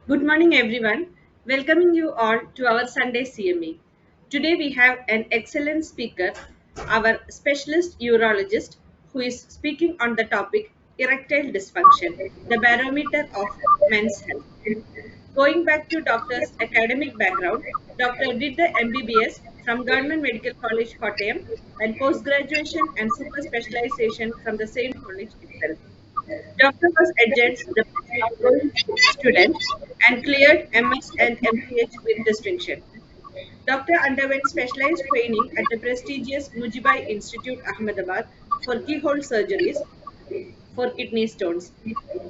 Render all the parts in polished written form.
Good morning, everyone. Welcoming you all to our Sunday CME. Today we have an excellent speaker, our specialist urologist, who is speaking on the topic erectile dysfunction, the barometer of men's health. Going back to doctor's academic background, Doctor did the MBBS from Government Medical College, Kottayam, and post-graduation and super specialization from the same college itself. Doctor was adjudged the best outgoing student and cleared MS and MPH with distinction. Doctor underwent specialized training at the prestigious Mujibai Institute, Ahmedabad, for keyhole surgeries for kidney stones.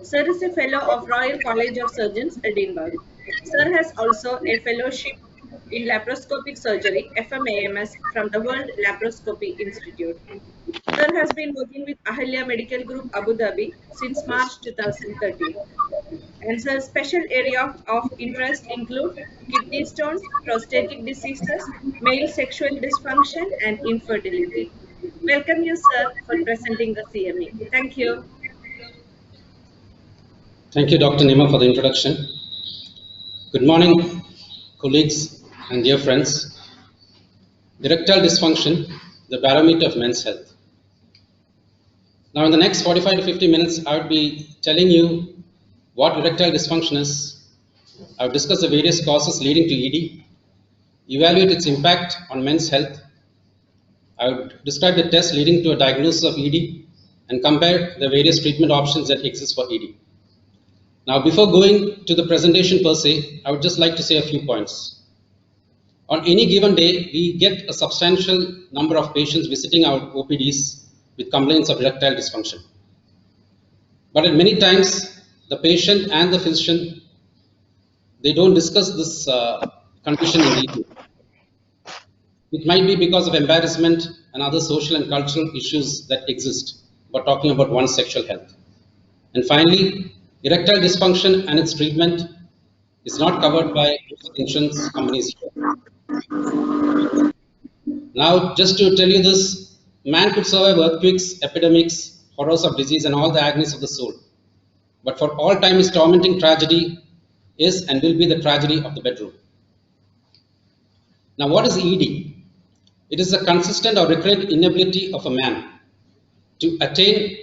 Sir is a fellow of Royal College of Surgeons, Edinburgh. Sir has also a fellowship in laparoscopic surgery, FMAMS, from the World Laparoscopy Institute. Sir has been working with Ahalya Medical Group Abu Dhabi since March 2013. And Sir's special area of interest include kidney stones, prostatic diseases, male sexual dysfunction, and infertility. Welcome you, sir, for presenting the CME. Thank you. Thank you, Dr. Nima, for the introduction. Good morning, colleagues and dear friends. Erectile dysfunction, the barometer of men's health. Now, in the next 45 to 50 minutes, I would be telling you what erectile dysfunction is. I would discuss the various causes leading to ED, evaluate its impact on men's health. I would describe the test leading to a diagnosis of ED and compare the various treatment options that exist for ED. Now, before going to the presentation per se, I would just like to say a few points. On any given day, we get a substantial number of patients visiting our OPDs with complaints of erectile dysfunction. But at many times, the patient and the physician, they don't discuss this condition in detail. It might be because of embarrassment and other social and cultural issues that exist, but talking about one's sexual health. And finally, erectile dysfunction and its treatment is not covered by insurance companies. Now, just to tell you this, man could survive earthquakes, epidemics, horrors of disease, and all the agonies of the soul. But for all time, his tormenting tragedy is and will be the tragedy of the bedroom. Now, what is ED? It is a consistent or recurrent inability of a man to attain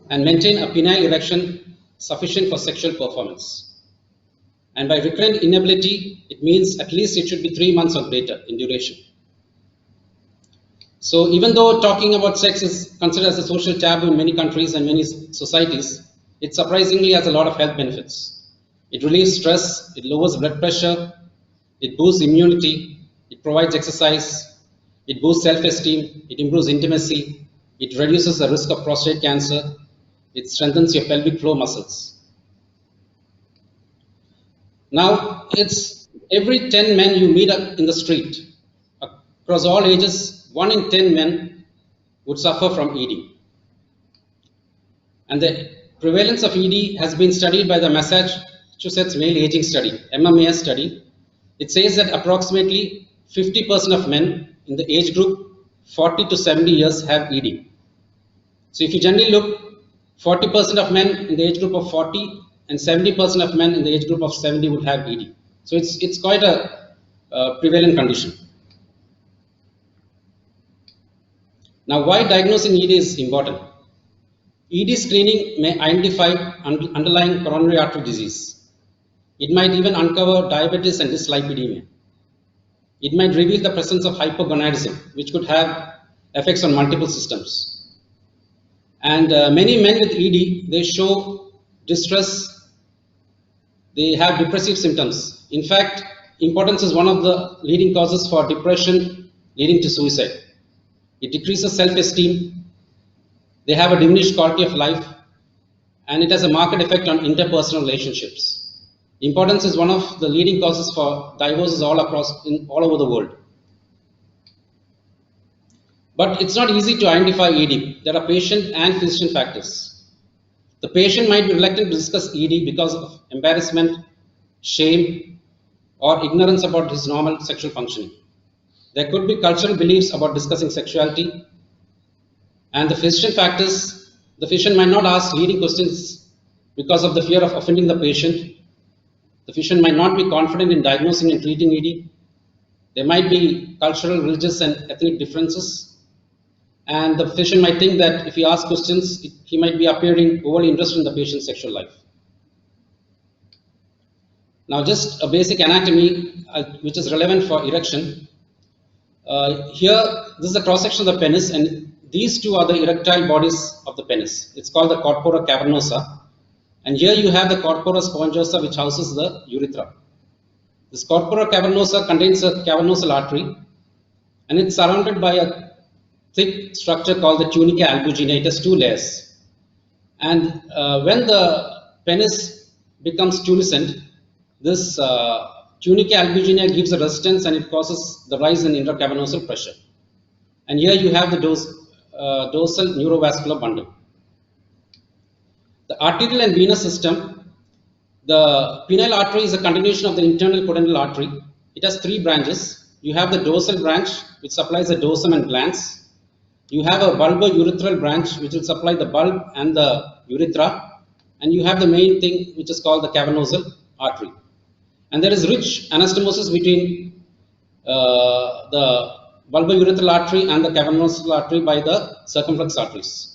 and maintain a penile erection sufficient for sexual performance. And by recurrent inability, it means at least it should be 3 months or greater in duration. So even though talking about sex is considered as a social taboo in many countries and many societies, it surprisingly has a lot of health benefits. It relieves stress, it lowers blood pressure, it boosts immunity, it provides exercise, it boosts self-esteem, it improves intimacy, it reduces the risk of prostate cancer, it strengthens your pelvic floor muscles. Now, it's every 10 men you meet up in the street, across all ages, 1 in 10 men would suffer from ED. And the prevalence of ED has been studied by the Massachusetts Male Aging Study, MMAS study. It says that approximately 50% of men in the age group 40 to 70 years have ED. So if you generally look, 40% of men in the age group of 40 and 70% of men in the age group of 70 would have ED. So it's quite a prevalent condition. Now, why diagnosing ED is important? ED screening may identify underlying coronary artery disease. It might even uncover diabetes and dyslipidemia. It might reveal the presence of hypogonadism, which could have effects on multiple systems. And many men with ED, they show distress, they have depressive symptoms. In fact, impotence is one of the leading causes for depression leading to suicide. It decreases self-esteem, they have a diminished quality of life, and it has a marked effect on interpersonal relationships. Impotence is one of the leading causes for divorces all over the world. But it's not easy to identify ED. There are patient and physician factors. The patient might be reluctant to discuss ED because of embarrassment, shame, or ignorance about his normal sexual functioning. There could be cultural beliefs about discussing sexuality. And the physician factors, the physician might not ask leading questions because of the fear of offending the patient, The physician might not be confident in diagnosing and treating ED. There might be cultural, religious, and ethnic differences. And the physician might think that if he asks questions, he might be appearing overly interested in the patient's sexual life. Now, just a basic anatomy which is relevant for erection. Here, this is a cross section of the penis, and these two are the erectile bodies of the penis. It's called the corpora cavernosa. And here you have the corpora sponjosa, which houses the urethra. This corpora cavernosa contains a cavernosal artery, and it's surrounded by a thick structure called the tunica albuginea. It has two layers. And when the penis becomes tumescent, this tunica albuginea gives a resistance and it causes the rise in intracavernosal pressure. And here you have the dorsal neurovascular bundle. The arterial and venous system, the penile artery is a continuation of the internal pudendal artery. It has three branches. You have the dorsal branch, which supplies the dorsum and glans. You have a bulbourethral branch, which will supply the bulb and the urethra. And you have the main thing, which is called the cavernosal artery. And there is rich anastomosis between the bulbourethral artery and the cavernosal artery by the circumflex arteries.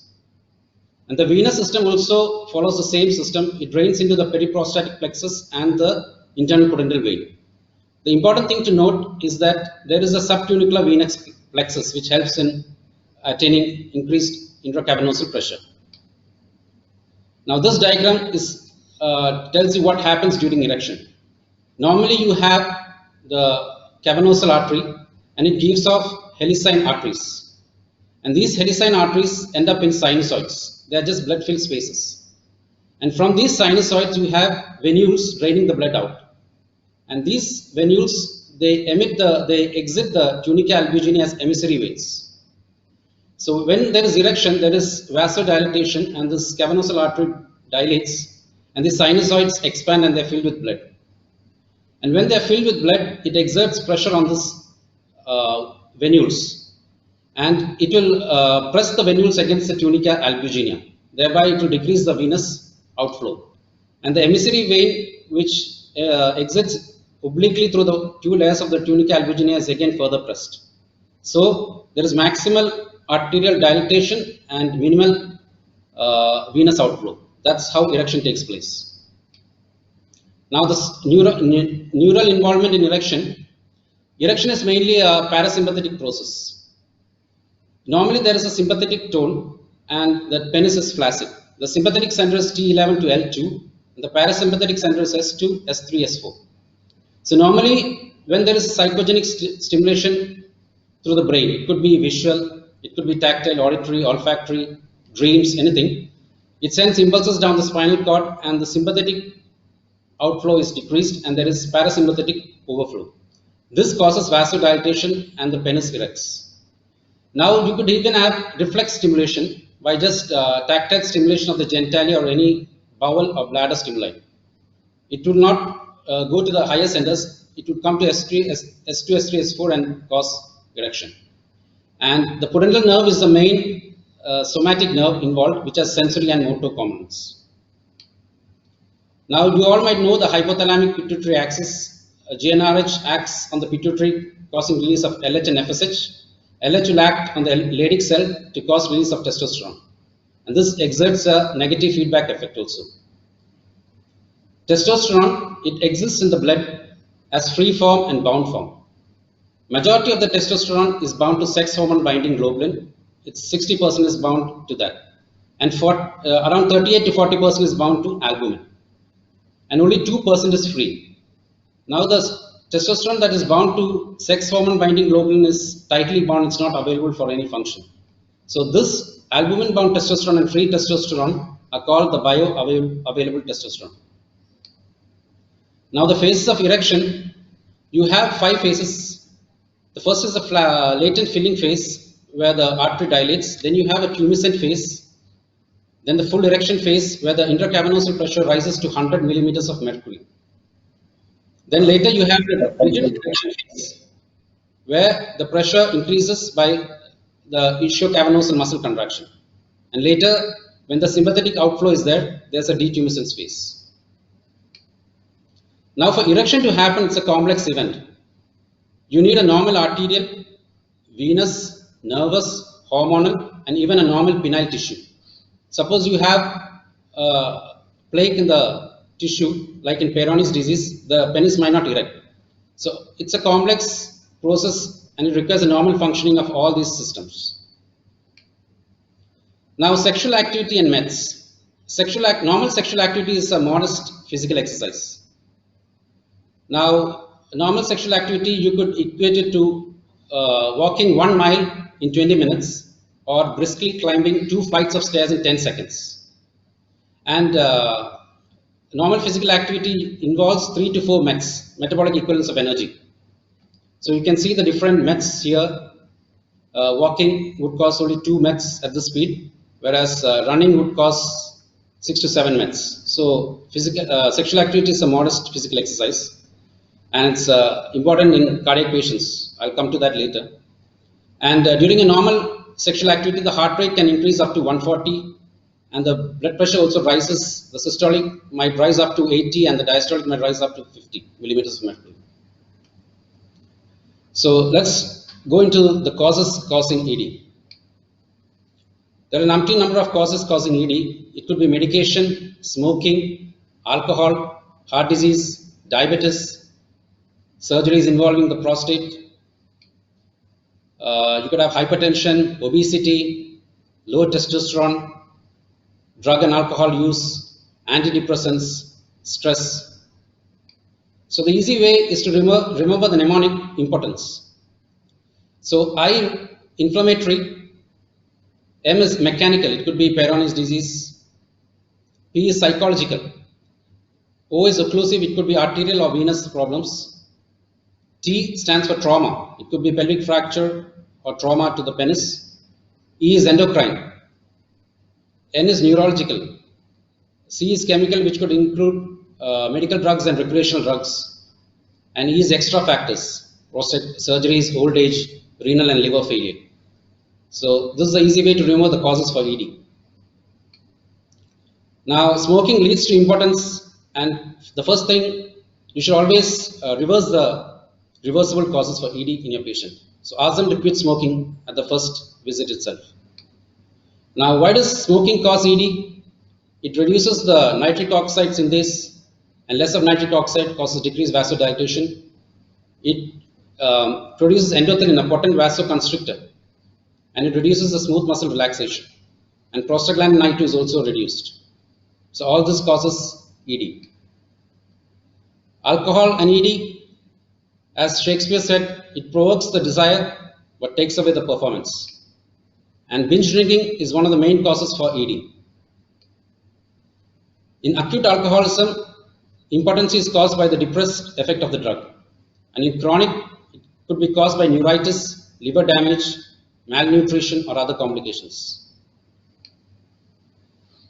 And the venous system also follows the same system. It drains into the periprostatic plexus and the internal pudendal vein. The important thing to note is that there is a subtunicular venous plexus which helps in attaining increased intracavernosal pressure. Now this diagram tells you what happens during erection. Normally you have the cavernosal artery and it gives off helicine arteries. And these helicine arteries end up in sinusoids. They are just blood-filled spaces. And from these sinusoids, you have venules draining the blood out. And these venules, they exit the tunica albuginea as emissary veins. So when there is erection, there is vasodilatation, and this cavernosal artery dilates, and the sinusoids expand and they're filled with blood. And when they're filled with blood, it exerts pressure on this venules. And it will press the venules against the tunica albuginea. Thereby, it will decrease the venous outflow. And the emissary vein, which exits obliquely through the two layers of the tunica albuginea, is again further pressed. So, there is maximal arterial dilatation and minimal venous outflow. That's how erection takes place. Now, this neural involvement in erection. Erection is mainly a parasympathetic process. Normally, there is a sympathetic tone and the penis is flaccid. The sympathetic center is T11 to L2 and the parasympathetic center is S2, S3, S4. So normally, when there is a psychogenic stimulation through the brain, it could be visual, it could be tactile, auditory, olfactory, dreams, anything. It sends impulses down the spinal cord and the sympathetic outflow is decreased and there is parasympathetic overflow. This causes vasodilatation and the penis erects. Now you could even have reflex stimulation by just tactile stimulation of the genitalia or any bowel or bladder stimuli. It would not go to the higher centers. It would come to S2, S3, S4 and cause erection. And the pudendal nerve is the main somatic nerve involved, which has sensory and motor components. Now you all might know the hypothalamic pituitary axis. GnRH acts on the pituitary, causing release of LH and FSH. LH will act on the Leydig cell to cause release of testosterone. And this exerts a negative feedback effect also. Testosterone, it exists in the blood as free form and bound form. Majority of the testosterone is bound to sex hormone binding globulin. It's 60% is bound to that. And around 38 to 40% is bound to albumin. And only 2% is free. Now the testosterone that is bound to sex hormone binding globulin is tightly bound, it's not available for any function. So this albumin bound testosterone and free testosterone are called the bioavailable testosterone. Now the phases of erection, you have 5 phases. The first is the latent filling phase where the artery dilates. Then you have a tumescent phase. Then the full erection phase where the intracavernosal pressure rises to 100 millimeters of mercury. Then later you have the rigid erection phase, where the pressure increases by the ischiocavernosal muscle contraction. And later, when the sympathetic outflow is there, there's a detumescence phase. Now for erection to happen, it's a complex event. You need a normal arterial, venous, nervous, hormonal, and even a normal penile tissue. Suppose you have a plaque in the tissue, like in Peyronie's disease, the penis might not erect. So it's a complex process and it requires a normal functioning of all these systems. Now, sexual activity and myths. Normal sexual activity is a modest physical exercise. Now, normal sexual activity, you could equate it to walking 1 mile in 20 minutes or briskly climbing 2 flights of stairs in 10 seconds. And normal physical activity involves 3 to 4 METs, metabolic equivalents of energy. So you can see the different METs here. Walking would cause only 2 METs at this speed, whereas running would cause 6 to 7 METs. So sexual activity is a modest physical exercise. And it's important in cardiac patients. I'll come to that later. And during a normal sexual activity, the heart rate can increase up to 140, and the blood pressure also rises. The systolic might rise up to 80, and the diastolic might rise up to 50 millimeters of mercury. So let's go into the causes causing ED. There are an umpteen number of causes causing ED. It could be medication, smoking, alcohol, heart disease, diabetes, surgeries involving the prostate. You could have hypertension, obesity, low testosterone, drug and alcohol use, antidepressants, stress. So the easy way is to remember the mnemonic importance. So I, inflammatory, M is mechanical, it could be Peyronie's disease, P is psychological, O is occlusive, it could be arterial or venous problems, T stands for trauma. It could be pelvic fracture or trauma to the penis. E is endocrine. N is neurological. C is chemical, which could include medical drugs and recreational drugs. And E is extra factors, prostate surgeries, old age, renal and liver failure. So this is the easy way to remember the causes for ED. Now, smoking leads to impotence, and the first thing, you should always reverse the reversible causes for ED in your patient. So ask them to quit smoking at the first visit itself. Now, why does smoking cause ED? It reduces the nitric oxide synthase, and less of nitric oxide causes decreased vasodilation. It produces endothelin, a potent vasoconstrictor, and it reduces the smooth muscle relaxation. And prostaglandin I2 is also reduced. So all this causes ED. Alcohol and ED, as Shakespeare said, it provokes the desire but takes away the performance. And binge drinking is one of the main causes for ED. In acute alcoholism, impotency is caused by the depressed effect of the drug. And in chronic, it could be caused by neuritis, liver damage, malnutrition, or other complications.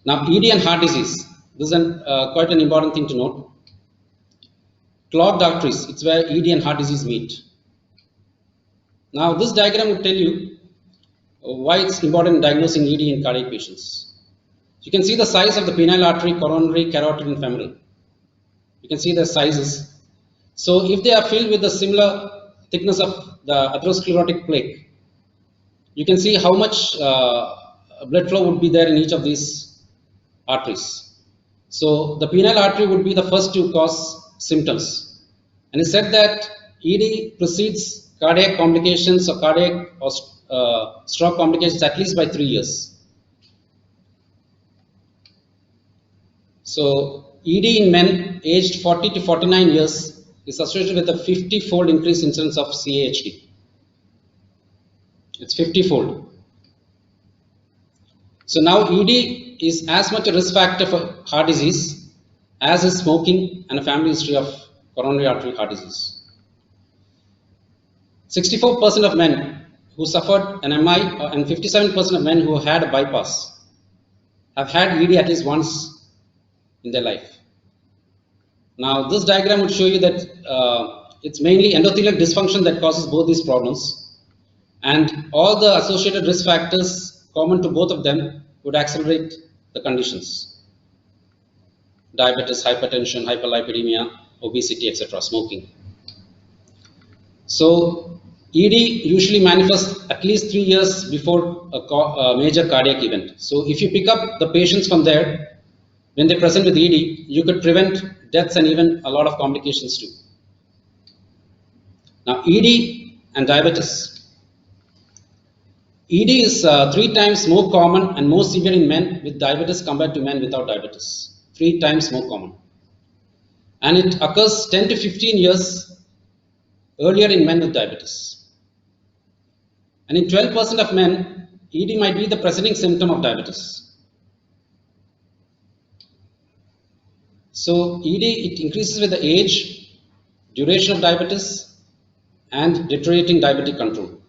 Now, ED and heart disease. This is quite an important thing to note. Clogged arteries, it's where ED and heart disease meet. Now, this diagram will tell you why it's important in diagnosing ED in cardiac patients. You can see the size of the penile artery, coronary, carotid, and femoral. You can see the sizes. So, if they are filled with the similar thickness of the atherosclerotic plaque, you can see how much blood flow would be there in each of these arteries. So, the penile artery would be the first to cause symptoms. And it said that ED precedes cardiac complications or cardiac or stroke complications at least by 3 years. So ED in men aged 40 to 49 years is associated with a 50-fold increased incidence of CAHD. It's 50-fold. So now ED is as much a risk factor for heart disease as is smoking and a family history of coronary artery heart disease. 64% of men who suffered an MI and 57% of men who had a bypass have had ED at least once in their life. Now, this diagram would show you that it's mainly endothelial dysfunction that causes both these problems, and all the associated risk factors common to both of them would accelerate the conditions. Diabetes, hypertension, hyperlipidemia, obesity, etc., smoking. So ED usually manifests at least 3 years before a major cardiac event. So if you pick up the patients from there, when they present with ED, you could prevent deaths and even a lot of complications too. Now ED and diabetes. ED is 3 times more common and more severe in men with diabetes compared to men without diabetes. 3 times more common. And it occurs 10 to 15 years earlier in men with diabetes. And in 12% of men, ED might be the presenting symptom of diabetes. So ED, it increases with the age, duration of diabetes, and deteriorating diabetic control.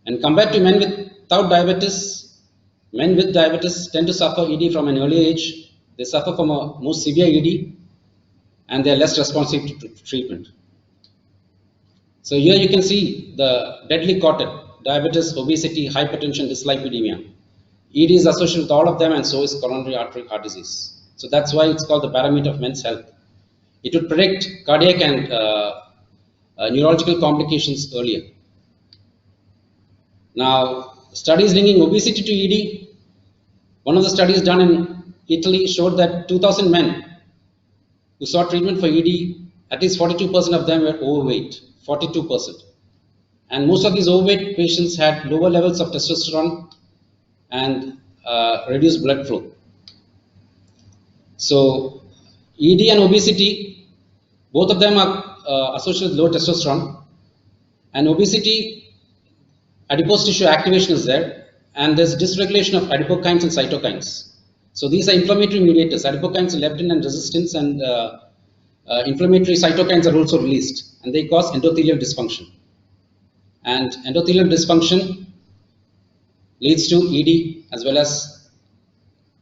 And compared to men without diabetes, men with diabetes tend to suffer ED from an early age. They suffer from a more severe ED, and they are less responsive to treatment. So here you can see the deadly quartet: diabetes, obesity, hypertension, dyslipidemia. ED is associated with all of them, and so is coronary artery heart disease. So that's why it's called the barometer of men's health. It would predict cardiac and neurological complications earlier. Now, studies linking obesity to ED. One of the studies done in Italy showed that 2,000 men who sought treatment for ED, at least 42% of them were overweight, 42%. And most of these overweight patients had lower levels of testosterone and reduced blood flow. So ED and obesity, both of them are associated with low testosterone. And obesity, adipose tissue activation is there, and there's dysregulation of adipokines and cytokines. So these are inflammatory mediators. Adipokines, leptin, and resistance, and inflammatory cytokines are also released, and they cause endothelial dysfunction. And endothelial dysfunction leads to ED as well as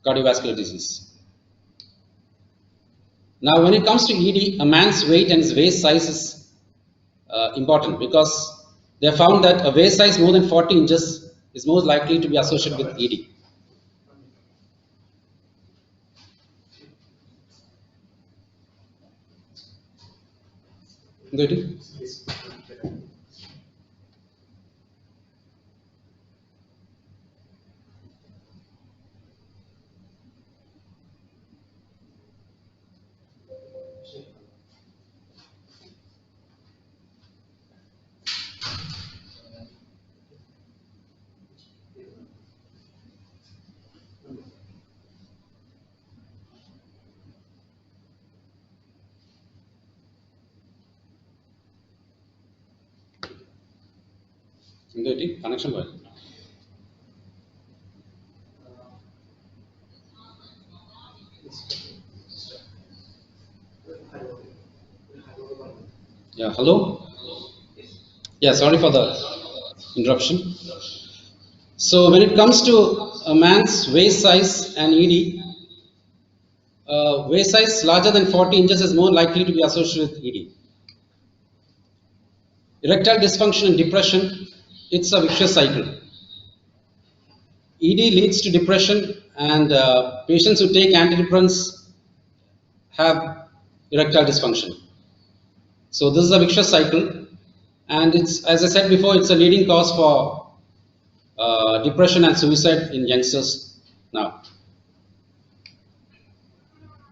cardiovascular disease. Now, when it comes to ED, a man's weight and his waist size is important, because they found that a waist size more than 40 inches is more likely to be associated with ED. Good. Connection boy. Yeah, hello? Yeah, sorry for the interruption. So when it comes to a man's waist size and ED, waist size larger than 40 inches is more likely to be associated with ED. Erectile dysfunction and depression, it's a vicious cycle. ED leads to depression, and patients who take antidepressants have erectile dysfunction. So this is a vicious cycle, and it's, as I said before, it's a leading cause for depression and suicide in youngsters now.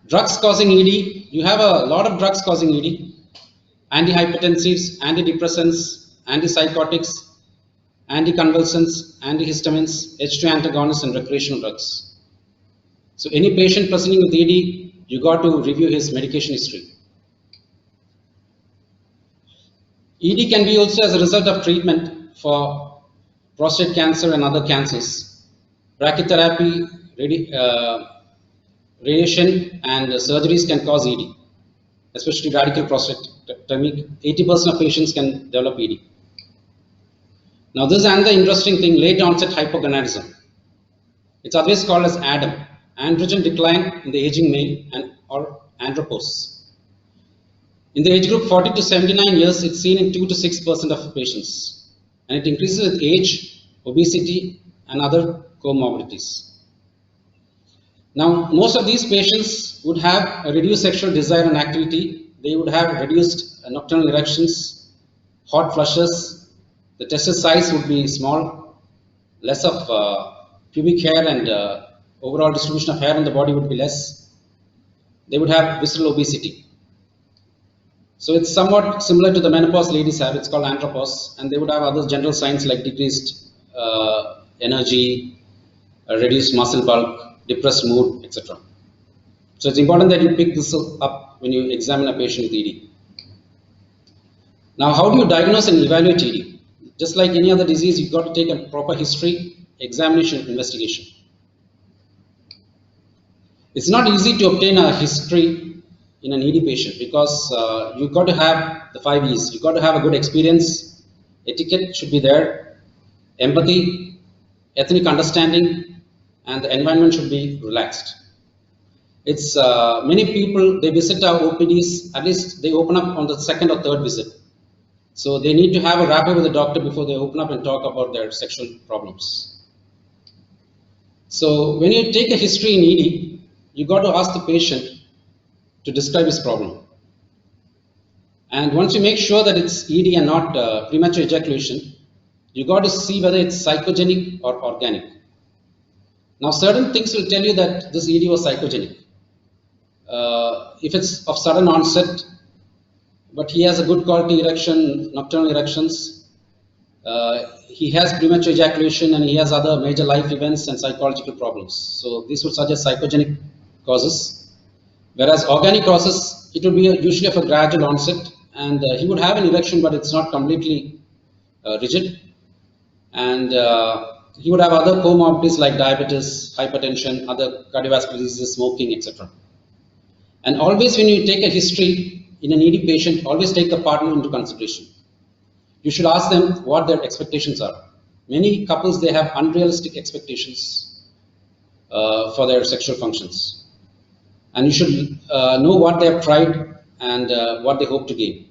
Drugs causing ED, you have a lot of drugs causing ED. Antihypertensives, antidepressants, antipsychotics, anticonvulsants, antihistamines, H2 antagonists, and recreational drugs. So any patient presenting with ED, you got to review his medication history. ED can be also as a result of treatment for prostate cancer and other cancers. Brachytherapy, radiation, and surgeries can cause ED, especially radical prostatectomy. 80% of patients can develop ED. Now, this is another interesting thing: late onset hypogonadism. It's always called as ADAM, androgen decline in the aging male, or andropause. In the age group 40 to 79 years, it's seen in 2 to 6% of patients, and it increases with age, obesity, and other comorbidities. Now, most of these patients would have a reduced sexual desire and activity. They would have reduced nocturnal erections, hot flushes. The testis size would be small, less of pubic hair, and overall distribution of hair on the body would be less. They would have visceral obesity. So it's somewhat similar to the menopause ladies have. It's called andropause, and they would have other general signs like decreased energy, reduced muscle bulk, depressed mood, etc. So it's important that you pick this up when you examine a patient with ED. Now, how do you diagnose and evaluate ED? Just like any other disease, you've got to take a proper history, examination, investigation. It's not easy to obtain a history in an ED patient because you've got to have the 5 E's. You've got to have a good experience, etiquette should be there, empathy, ethnic understanding, and the environment should be relaxed. It's many people, they visit our OPDs, at least they open up on the 2nd or 3rd visit. So they need to have a rapport with the doctor before they open up and talk about their sexual problems. So when you take a history in ED, you got to ask the patient to describe his problem. And once you make sure that it's ED and not premature ejaculation, you got to see whether it's psychogenic or organic. Now, certain things will tell you that this ED was psychogenic. If it's of sudden onset, but he has a good quality erection, nocturnal erections, he has premature ejaculation, and he has other major life events and psychological problems. So these would suggest psychogenic causes. Whereas organic causes, it would be usually of a gradual onset, and he would have an erection, but it's not completely rigid. And he would have other comorbidities like diabetes, hypertension, other cardiovascular diseases, smoking, etc. And always when you take a history in an ED patient, always take the partner into consideration. You should ask them what their expectations are. Many couples, they have unrealistic expectations for their sexual functions. And you should know what they have tried and what they hope to gain.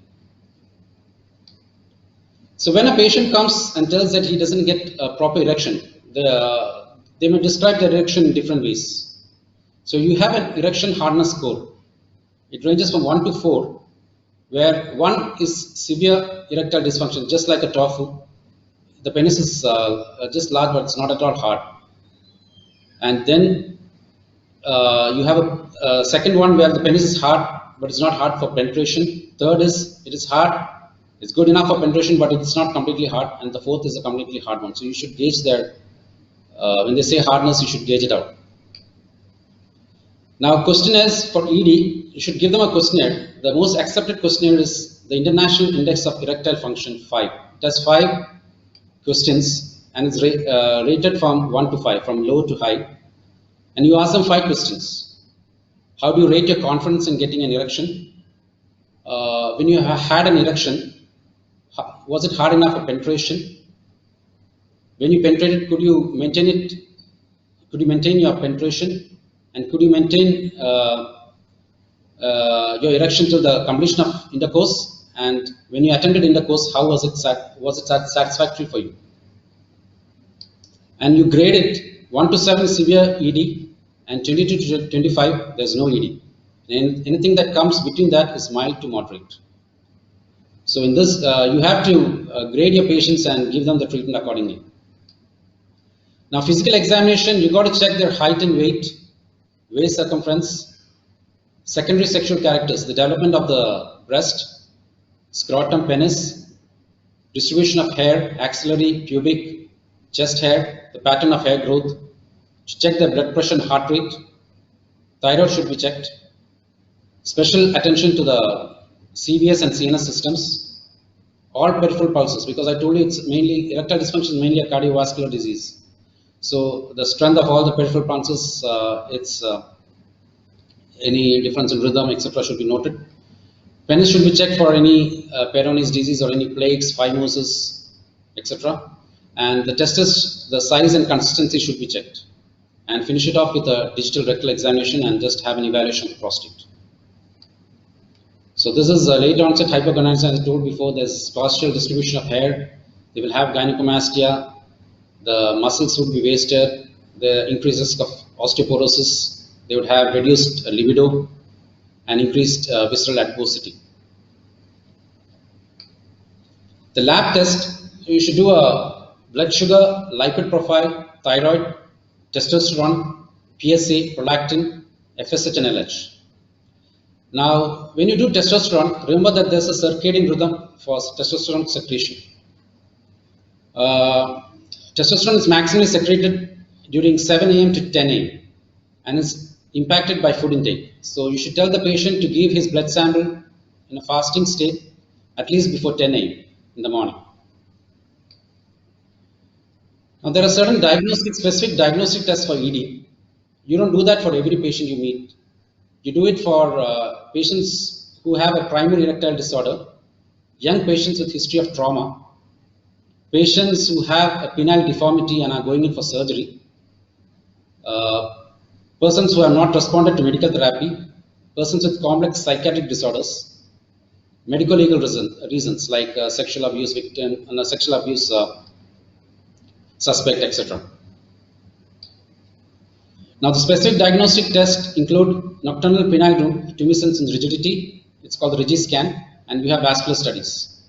So when a patient comes and tells that he doesn't get a proper erection, they may describe the erection in different ways. So you have an erection hardness score. It ranges from 1 to 4, where 1 is severe erectile dysfunction, just like a tofu. The penis is just large, but it's not at all hard. And then you have a second one where the penis is hard, but it's not hard for penetration. Third is, it is hard, it's good enough for penetration, but it's not completely hard. And the fourth is a completely hard one. So you should gauge their, when they say hardness, you should gauge it out. Now, questionnaires for ED, you should give them a questionnaire. The most accepted questionnaire is the International Index of Erectile Function 5. It has 5 questions and it's rated from 1 to 5, from low to high. And you ask them 5 questions. How do you rate your confidence in getting an erection? When you have had an erection, was it hard enough for penetration? When you penetrated, could you maintain it? Could you maintain your penetration? And could you maintain your erection till the completion of intercourse? And when you attended intercourse, how was it satisfactory for you? And you grade it 1 to 7 severe ED, and 22 to 25 there's no ED. And anything that comes between that is mild to moderate. So in this, you have to grade your patients and give them the treatment accordingly. Now, physical examination, you got to check their height and weight, waist circumference, secondary sexual characters, the development of the breast, scrotum, penis, distribution of hair, axillary, pubic, chest hair, the pattern of hair growth. Check their blood pressure and heart rate. Thyroid should be checked. Special attention to the CVS and CNS systems. All peripheral pulses, because I told you it's mainly, erectile dysfunction is mainly a cardiovascular disease. So the strength of all the peripheral pulses, any difference in rhythm, etc. should be noted. Penis should be checked for any Peyronie's disease or any plaques, phimosis, etc. And the testis, the size and consistency should be checked. And finish it off with a digital rectal examination and just have an evaluation of the prostate. So this is late onset hypogonadism, as I told before. There's partial distribution of hair. They will have gynecomastia. The muscles would be wasted. The increased risk of osteoporosis. They would have reduced libido and increased visceral adiposity. The lab test, you should do a blood sugar, lipid profile, thyroid, testosterone, PSA, prolactin, FSH, and LH. Now, when you do testosterone, remember that there's a circadian rhythm for testosterone secretion. Testosterone is maximally secreted during 7 a.m. to 10 a.m. and is impacted by food intake. So you should tell the patient to give his blood sample in a fasting state at least before 10 a.m. in the morning. Now there are certain specific diagnostic tests for ED. You don't do that for every patient you meet. You do it for patients who have a primary erectile disorder, young patients with history of trauma, patients who have a penile deformity and are going in for surgery, persons who have not responded to medical therapy, persons with complex psychiatric disorders, medical legal reasons like sexual abuse victim and sexual abuse suspect, etc. Now, the specific diagnostic tests include nocturnal penile tumescence and rigidity. It's called the RigiScan, and we have vascular studies.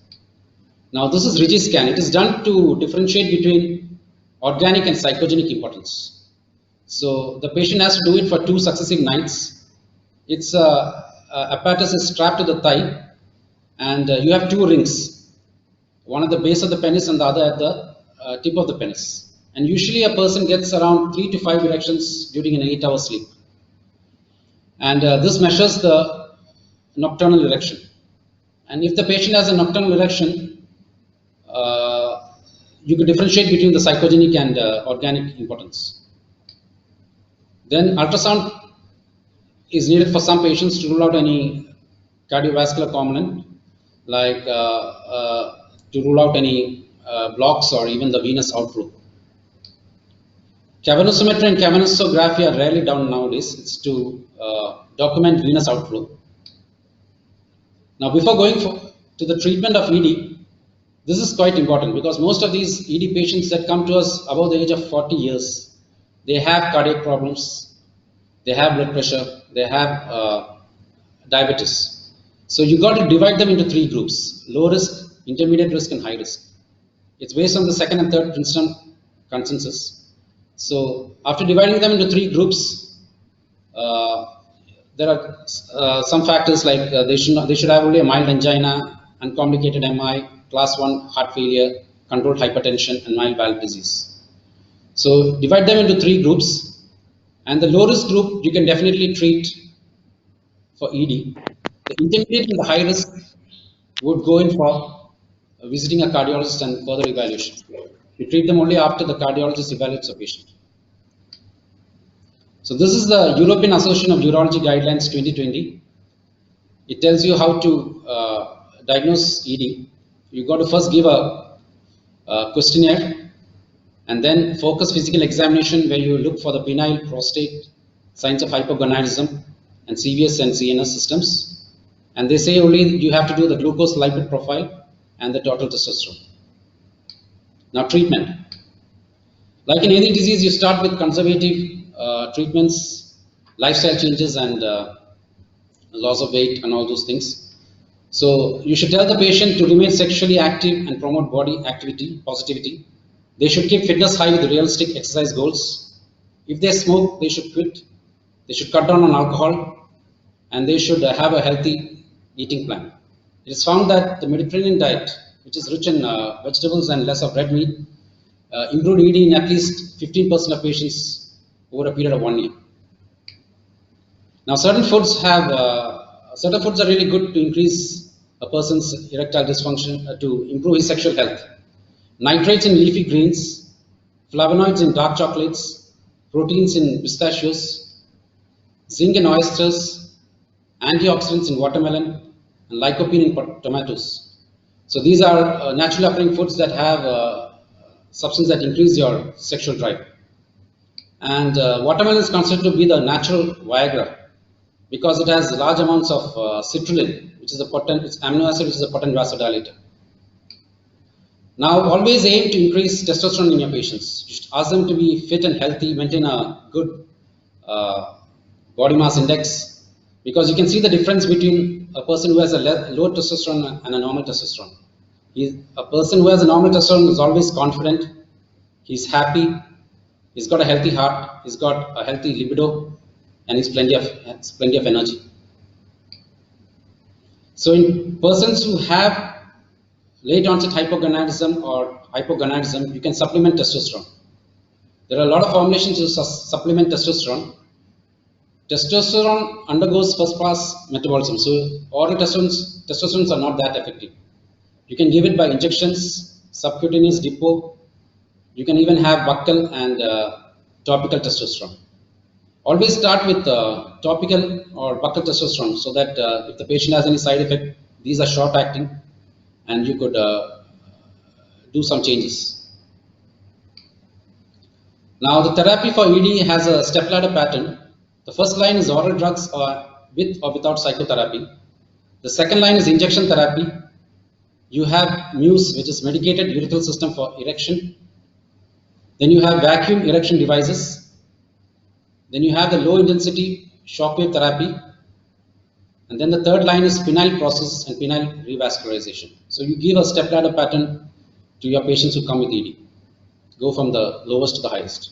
Now, this is RigiScan. It is done to differentiate between organic and psychogenic impotence. So, the patient has to do it for 2 successive nights. Its apparatus is strapped to the thigh, and you have 2 rings, one at the base of the penis and the other at the tip of the penis. And usually a person gets around 3 to 5 erections during an 8-hour sleep. And this measures the nocturnal erection. And if the patient has a nocturnal erection, you could differentiate between the psychogenic and organic impotence. Then ultrasound is needed for some patients to rule out any cardiovascular component, like to rule out any blocks or even the venous outflow. Cavernosometry and cavernosography are rarely done nowadays. It's to document venous outflow. Now, before going to the treatment of ED, this is quite important because most of these ED patients that come to us above the age of 40 years, they have cardiac problems, they have blood pressure, they have diabetes. So you got to divide them into 3 groups: low risk, intermediate risk, and high risk. It's based on the second and third Princeton consensus. So after dividing them into 3 groups, there are some factors like they should have only a mild angina, uncomplicated MI, class 1 heart failure, controlled hypertension, and mild valve disease. So divide them into 3 groups, and the low risk group you can definitely treat for ED. The intermediate and the high risk would go in for visiting a cardiologist and further evaluation. You treat them only after the cardiologist evaluates the patient. So this is the European Association of Urology Guidelines 2020. It tells you how to diagnose ED. You got to first give a questionnaire and then focus physical examination where you look for the penile, prostate, signs of hypogonadism, and CVS and CNS systems. And they say only you have to do the glucose lipid profile and the total testosterone. Now, treatment. Like in any disease, you start with conservative treatments, lifestyle changes, and loss of weight and all those things. So you should tell the patient to remain sexually active and promote body activity, positivity. They should keep fitness high with realistic exercise goals. If they smoke, they should quit. They should cut down on alcohol, and they should have a healthy eating plan. It is found that the Mediterranean diet, which is rich in vegetables and less of red meat, improved ED in at least 15% of patients over a period of 1 year. Now, certain foods are really good to increase a person's erectile dysfunction, to improve his sexual health. Nitrates in leafy greens, flavonoids in dark chocolates, proteins in pistachios, zinc in oysters, antioxidants in watermelon, and lycopene in tomatoes. So these are naturally occurring foods that have substances that increase your sexual drive. And watermelon is considered to be the natural Viagra because it has large amounts of citrulline, which is a potent amino acid, which is a potent vasodilator. Now, always aim to increase testosterone in your patients. You should ask them to be fit and healthy, maintain a good body mass index, because you can see the difference between a person who has a low testosterone and a normal testosterone. A person who has a normal testosterone is always confident, he's happy, he's got a healthy heart, he's got a healthy libido, and he's plenty of energy. So in persons who have late onset hypogonadism or hypogonadism, you can supplement testosterone. There are a lot of formulations to supplement testosterone. Testosterone undergoes first pass metabolism, so oral testosterone are not that effective. You can give it by injections, subcutaneous depot. You can even have buccal and topical testosterone. Always start with topical or buccal testosterone, so that if the patient has any side effect, these are short acting and you could do some changes. Now the therapy for ED has a stepladder pattern. The first line is oral drugs with or without psychotherapy. The second line is injection therapy. You have MUSE, which is medicated urethral system for erection. Then you have vacuum erection devices. Then you have the low intensity shockwave therapy. And then the third line is penile process and penile revascularization. So you give a stepladder pattern to your patients who come with ED. Go from the lowest to the highest.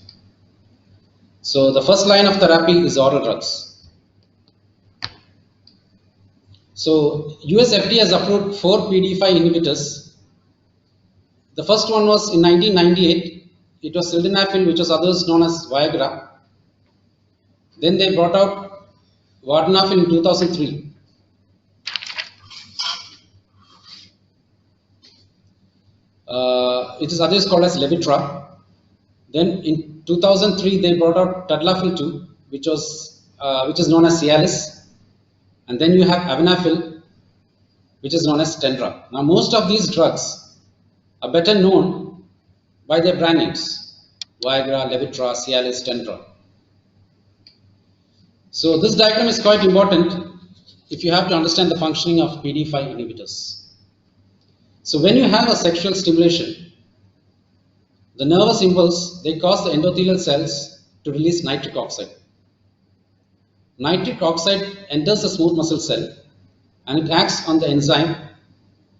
So the first line of therapy is oral drugs. So US FDA has approved 4 PDE5 inhibitors. The first one was in 1998. It was sildenafil, which was others known as Viagra. Then they brought out vardenafil in 2003. It is others called as Levitra. Then in 2003 they brought out tadalafil 2, which is known as Cialis, and then you have avenafil, which is known as Tendra. Now most of these drugs are better known by their brand names: Viagra, Levitra, Cialis, Tendra. So this diagram is quite important if you have to understand the functioning of PDE5 inhibitors. So when you have a sexual stimulation, the nervous impulse, they cause the endothelial cells to release nitric oxide. Nitric oxide enters the smooth muscle cell and it acts on the enzyme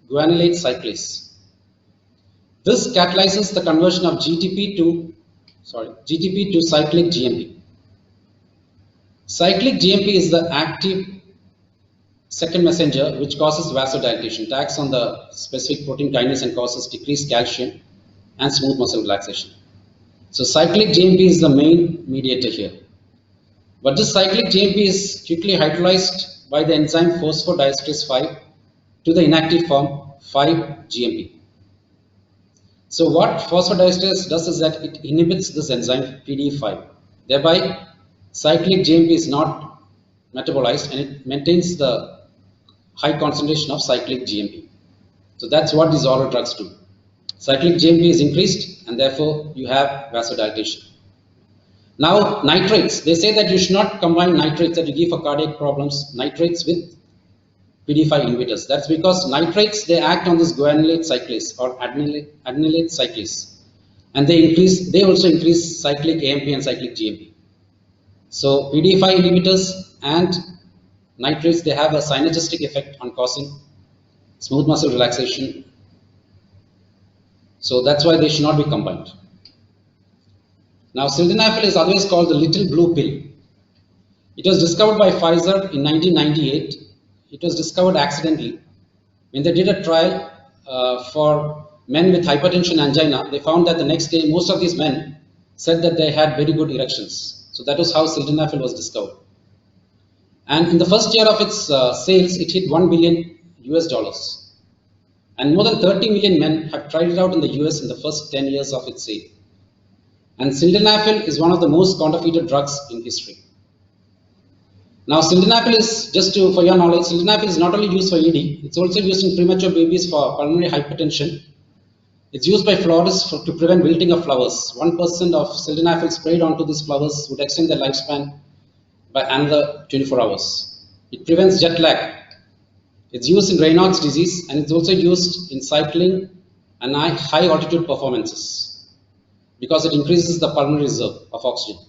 guanylate cyclase. This catalyzes the conversion of GTP to cyclic GMP. Cyclic GMP is the active second messenger which causes vasodilatation. It acts on the specific protein kinase and causes decreased calcium and smooth muscle relaxation. So cyclic GMP is the main mediator here. But this cyclic GMP is quickly hydrolyzed by the enzyme phosphodiesterase 5 to the inactive form 5-GMP. So what phosphodiesterase does is that it inhibits this enzyme PDE5. Thereby, cyclic GMP is not metabolized and it maintains the high concentration of cyclic GMP. So that's what these oral drugs do. Cyclic GMP is increased and therefore you have vasodilatation. Now nitrates, they say that you should not combine nitrates that you give for cardiac problems, nitrates with PDE5 inhibitors. That's because nitrates, they act on this guanylate cyclase or adenylate cyclase, and they also increase cyclic AMP and cyclic GMP. So PDE5 inhibitors and nitrates, they have a synergistic effect on causing smooth muscle relaxation. So that's why they should not be combined. Now sildenafil is otherwise called the little blue pill. It was discovered by Pfizer in 1998. It was discovered accidentally. When they did a trial for men with hypertension angina, they found that the next day most of these men said that they had very good erections. So that was how sildenafil was discovered. And in the first year of its sales, it hit $1 billion US. And more than 30 million men have tried it out in the US in the first 10 years of its sale. And sildenafil is one of the most counterfeited drugs in history. Now sildenafil is, for your knowledge, sildenafil is not only used for ED, it's also used in premature babies for pulmonary hypertension. It's used by florists to prevent wilting of flowers. 1% of sildenafil sprayed onto these flowers would extend their lifespan by another 24 hours. It prevents jet lag. It's used in Raynaud's disease and it's also used in cycling and high altitude performances because it increases the pulmonary reserve of oxygen.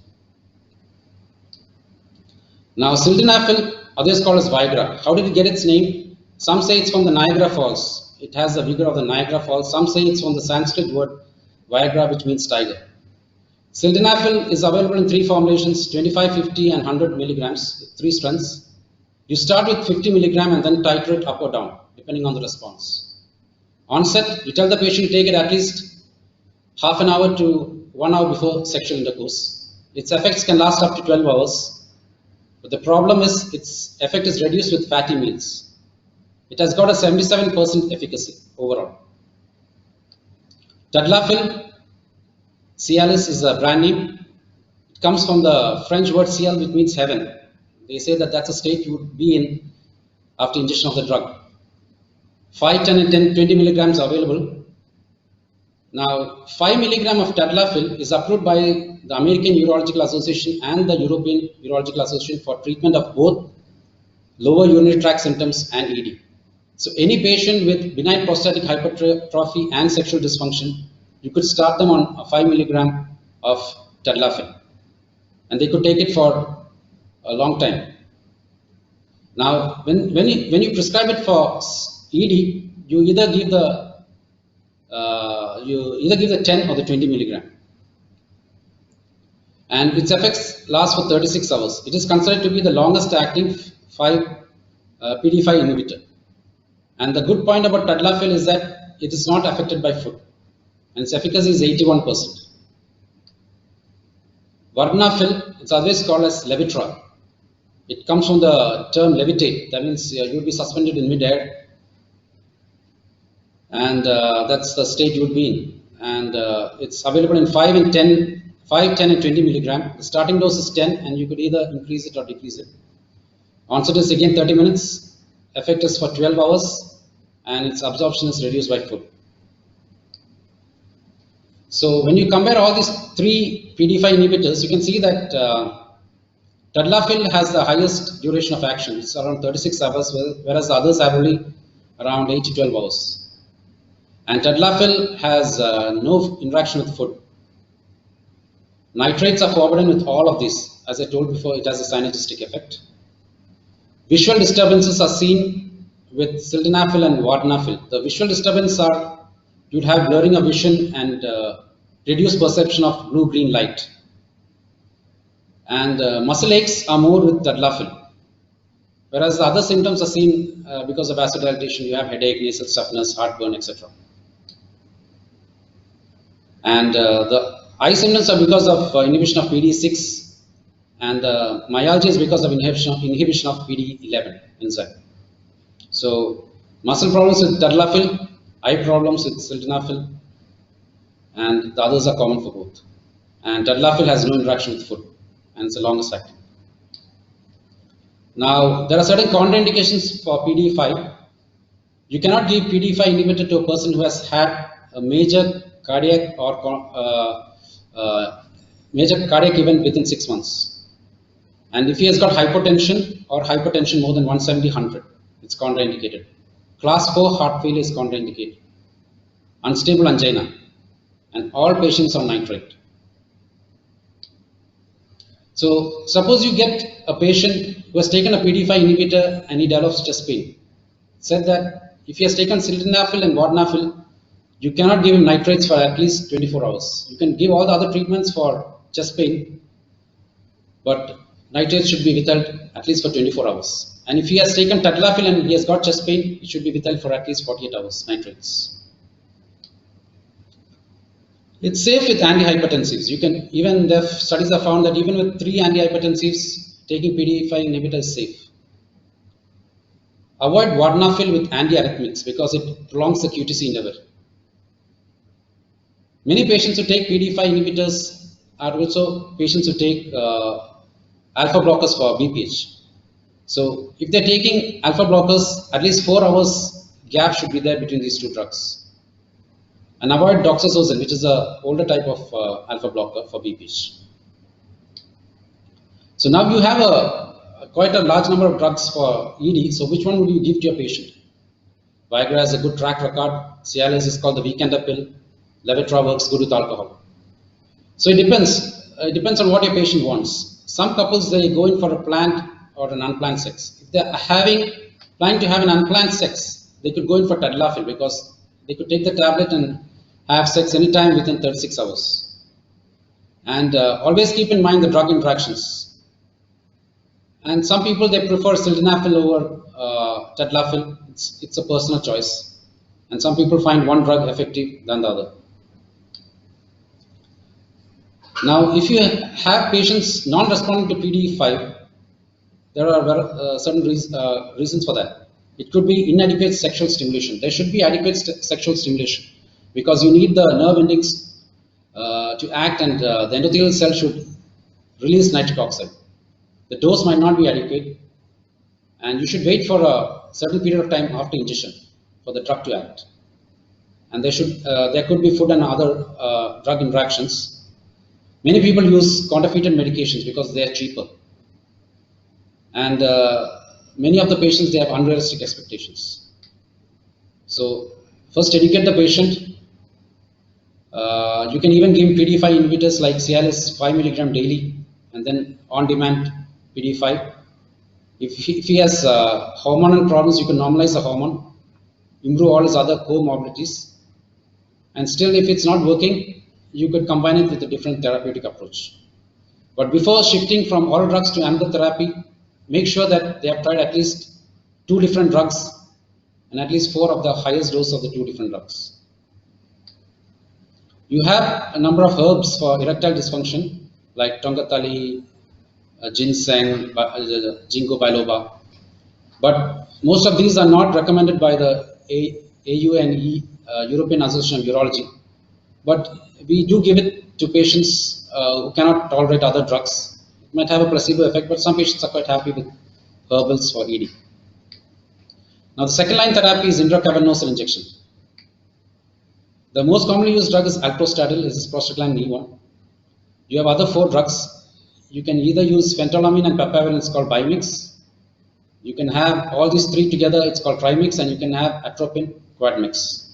Now, sildenafil, others call as Viagra. How did it get its name? Some say it's from the Niagara Falls. It has the vigor of the Niagara Falls. Some say it's from the Sanskrit word Viagra, which means tiger. Sildenafil is available in three formulations, 25, 50, and 100 milligrams, three strengths. You start with 50 milligram and then titrate up or down, depending on the response. Onset, you tell the patient to take it at least half an hour to 1 hour before sexual intercourse. Its effects can last up to 12 hours. But the problem is its effect is reduced with fatty meals. It has got a 77% efficacy overall. Tadalafil, Cialis is a brand name. It comes from the French word ciel, which means heaven. They say that that's a state you would be in after ingestion of the drug. 5, 10, and 10, 20 milligrams are available. Now, 5 milligram of tadalafil is approved by the American Urological Association and the European Urological Association for treatment of both lower urinary tract symptoms and ED. So, any patient with benign prostatic hypertrophy and sexual dysfunction, you could start them on a 5 milligram of tadalafil, and they could take it for a long time. Now, when you prescribe it for ED, you either give the 10 or the 20 milligram, and its effects last for 36 hours. It is considered to be the longest acting PD5 inhibitor. And the good point about tadalafil is that it is not affected by food, and its efficacy is 81%. Vardenafil, it's always called as Levitra. It comes from the term levitate. That means you will be suspended in mid-air, and that's the state you would be in. And it's available in 5, 10, and 20 milligram. The starting dose is 10, and you could either increase it or decrease it. Onset is again 30 minutes. Effect is for 12 hours, and its absorption is reduced by food. So when you compare all these three PD5 inhibitors, you can see that tadalafil has the highest duration of action. It's around 36 hours, whereas the others have only around 8 to 12 hours. And tadalafil has no interaction with food. Nitrates are forbidden with all of these. As I told before, it has a synergistic effect. Visual disturbances are seen with sildenafil and vardenafil. The visual disturbance are you'd have blurring of vision and reduced perception of blue-green light. And muscle aches are more with tadalafil, whereas the other symptoms are seen because of vasodilatation. You have headache, nasal stuffness, heartburn, etc. And the eye symptoms are because of inhibition of PD6, and myalgia is because of inhibition of PD11 enzyme. So muscle problems with tadalafil, eye problems with sildenafil, and the others are common for both. And tadalafil has no interaction with food, and it's the longest acting. Now, there are certain contraindications for PD5. You cannot give PD5 inhibitor to a person who has had a major cardiac event within 6 months. And if he has got hypotension or hypertension more than 170/100, it's contraindicated. Class 4 heart failure is contraindicated. Unstable angina, and all patients on nitrate. So suppose you get a patient who has taken a PD5 inhibitor and he develops chest pain. Said that if he has taken sildenafil and vardenafil, you cannot give him nitrates for at least 24 hours. You can give all the other treatments for chest pain, but nitrates should be withheld at least for 24 hours. And if he has taken tadalafil and he has got chest pain, it should be withheld for at least 48 hours, nitrates. It's safe with antihypertensives. The studies have found that even with 3 antihypertensives, taking PD5 inhibitor is safe. Avoid vardenafil with antiarrhythmics because it prolongs the QTc interval. Many patients who take PD5 inhibitors are also patients who take alpha blockers for BPH. So if they're taking alpha blockers, at least 4 hours gap should be there between these two drugs. And avoid doxazosin, which is an older type of alpha blocker for BPH. So now you have quite a large number of drugs for ED. So which one would you give to your patient? Viagra has a good track record. Cialis is called the weekender pill. Levitra works good with alcohol. So it depends. It depends on what your patient wants. Some couples, they go in for a planned or an unplanned sex. If they're planning to have an unplanned sex, they could go in for tadalafil because they could take the tablet and have sex anytime within 36 hours. And always keep in mind the drug interactions. And some people, they prefer sildenafil over tadalafil. It's a personal choice. And some people find one drug effective than the other. Now, if you have patients non-responding to PDE5, there are certain reasons for that. It could be inadequate sexual stimulation. There should be adequate sexual stimulation because you need the nerve endings to act, and the endothelial cell should release nitric oxide. The dose might not be adequate, and you should wait for a certain period of time after ingestion for the drug to act. And there could be food and other drug interactions. Many people use counterfeited medications because they are cheaper. And many of the patients, they have unrealistic expectations. So first educate the patient. You can even give PDE5 inhibitors like Cialis 5 milligram daily and then on-demand PDE5. If he has hormonal problems, you can normalize the hormone, improve all his other comorbidities. And still, if it's not working, you could combine it with a different therapeutic approach. But before shifting from oral drugs to another therapy, make sure that they have tried at least 2 different drugs and at least 4 of the highest dose of the 2 different drugs. You have a number of herbs for erectile dysfunction like tongatali, ginseng, ginkgo biloba. But most of these are not recommended by the AUNE, European Association of Urology. But we do give it to patients who cannot tolerate other drugs. It might have a placebo effect, but some patients are quite happy with herbals for ED. Now, the second line therapy is intracavernosal injection. The most commonly used drug is alprostadil, is prostaglandin E1. You have other 4 drugs. You can either use phentolamine and papaverine, it's called bimix. You can have all these 3 together, it's called trimix, and you can have atropine quadmix.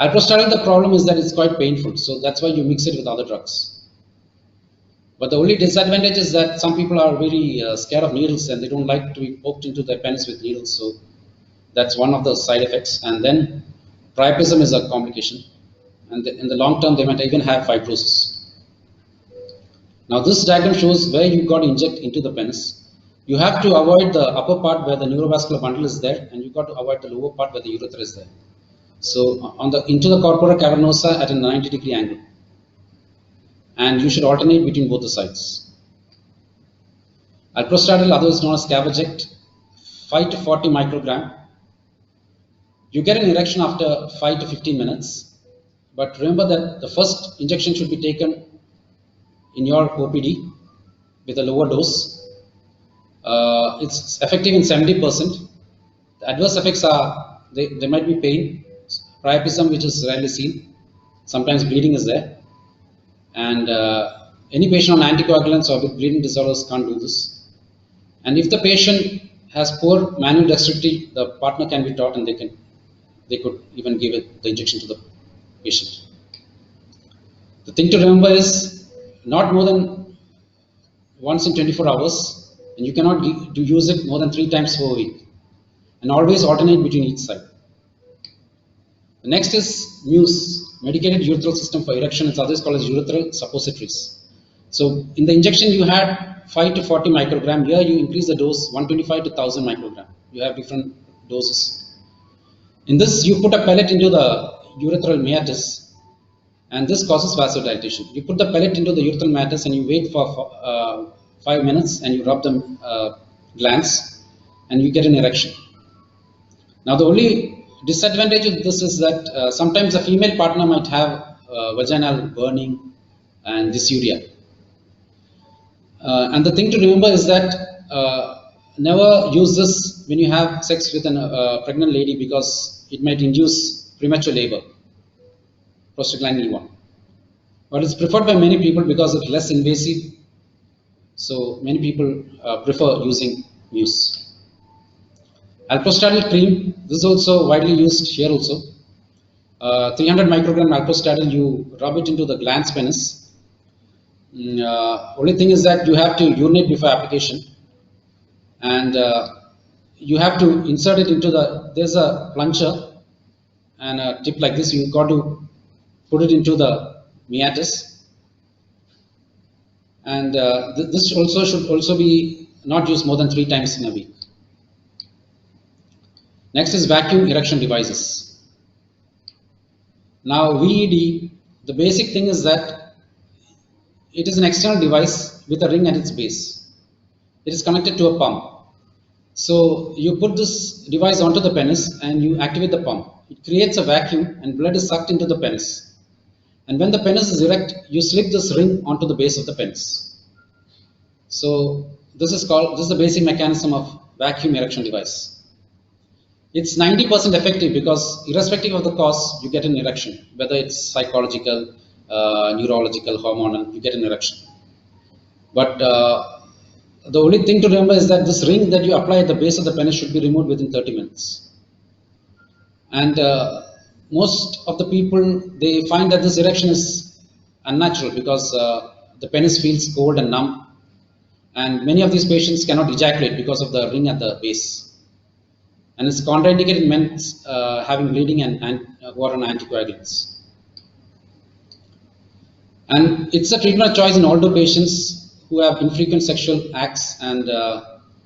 Alprostadil, the problem is that it's quite painful, so that's why you mix it with other drugs. But the only disadvantage is that some people are very scared of needles and they don't like to be poked into their penis with needles, so that's one of the side effects. And then priapism is a complication, and in the long term they might even have fibrosis. Now this diagram shows where you got to inject into the penis. You have to avoid the upper part where the neurovascular bundle is there, and you got to avoid the lower part where the urethra is there. So into the corpora cavernosa at a 90-degree angle, and you should alternate between both the sides. Alprostadil, otherwise known as Caverject, 5 to 40 microgram. You get an erection after 5 to 15 minutes, but remember that the first injection should be taken in your OPD with a lower dose. It's effective in 70%. The adverse effects are, there might be pain, priapism, which is rarely seen. Sometimes bleeding is there. And any patient on anticoagulants or with bleeding disorders can't do this. And if the patient has poor manual dexterity, the partner can be taught and they could even give the injection to the patient. The thing to remember is not more than once in 24 hours, and you cannot use it more than 3 times per week, and always alternate between each side. The next is MUSE, medicated urethral system for erection. It's otherwise called as urethral suppositories. So in the injection you had 5 to 40 microgram. Here you increase the dose 125 to 1000 microgram. You have different doses. In this you put a pellet into the urethral meatus, and this causes vasodilatation. You put the pellet into the urethral meatus and you wait for 5 minutes and you rub the glands and you get an erection. Now the only disadvantage of this is that sometimes a female partner might have vaginal burning and dysuria. And the thing to remember is that never use this when you have sex with a pregnant lady, because it might induce premature labor, prostaglandin E1. But it's preferred by many people because it's less invasive. So many people prefer using MUSE. Alprostadil cream, this is also widely used here also. 300 microgram alprostadil, you rub it into the glans penis. Only thing is that you have to urinate before application. and you have to insert it into there's a plunger and a tip like this. You got to put it into the meatus, and this also should also be not used more than 3 times in a week. Next is vacuum erection devices. Now VED, the basic thing is that it is an external device with a ring at its base. It is connected to a pump. So you put this device onto the penis and you activate the pump. It creates a vacuum and blood is sucked into the penis. And when the penis is erect, you slip this ring onto the base of the penis. So this is the basic mechanism of vacuum erection device. It's 90% effective because irrespective of the cause, you get an erection, whether it's psychological, neurological, hormonal, you get an erection. But the only thing to remember is that this ring that you apply at the base of the penis should be removed within 30 minutes. And most of the people, they find that this erection is unnatural because the penis feels cold and numb. And many of these patients cannot ejaculate because of the ring at the base. And it's contraindicated in men having bleeding and who are on anticoagulants. And it's a treatment of choice in older patients who have infrequent sexual acts, and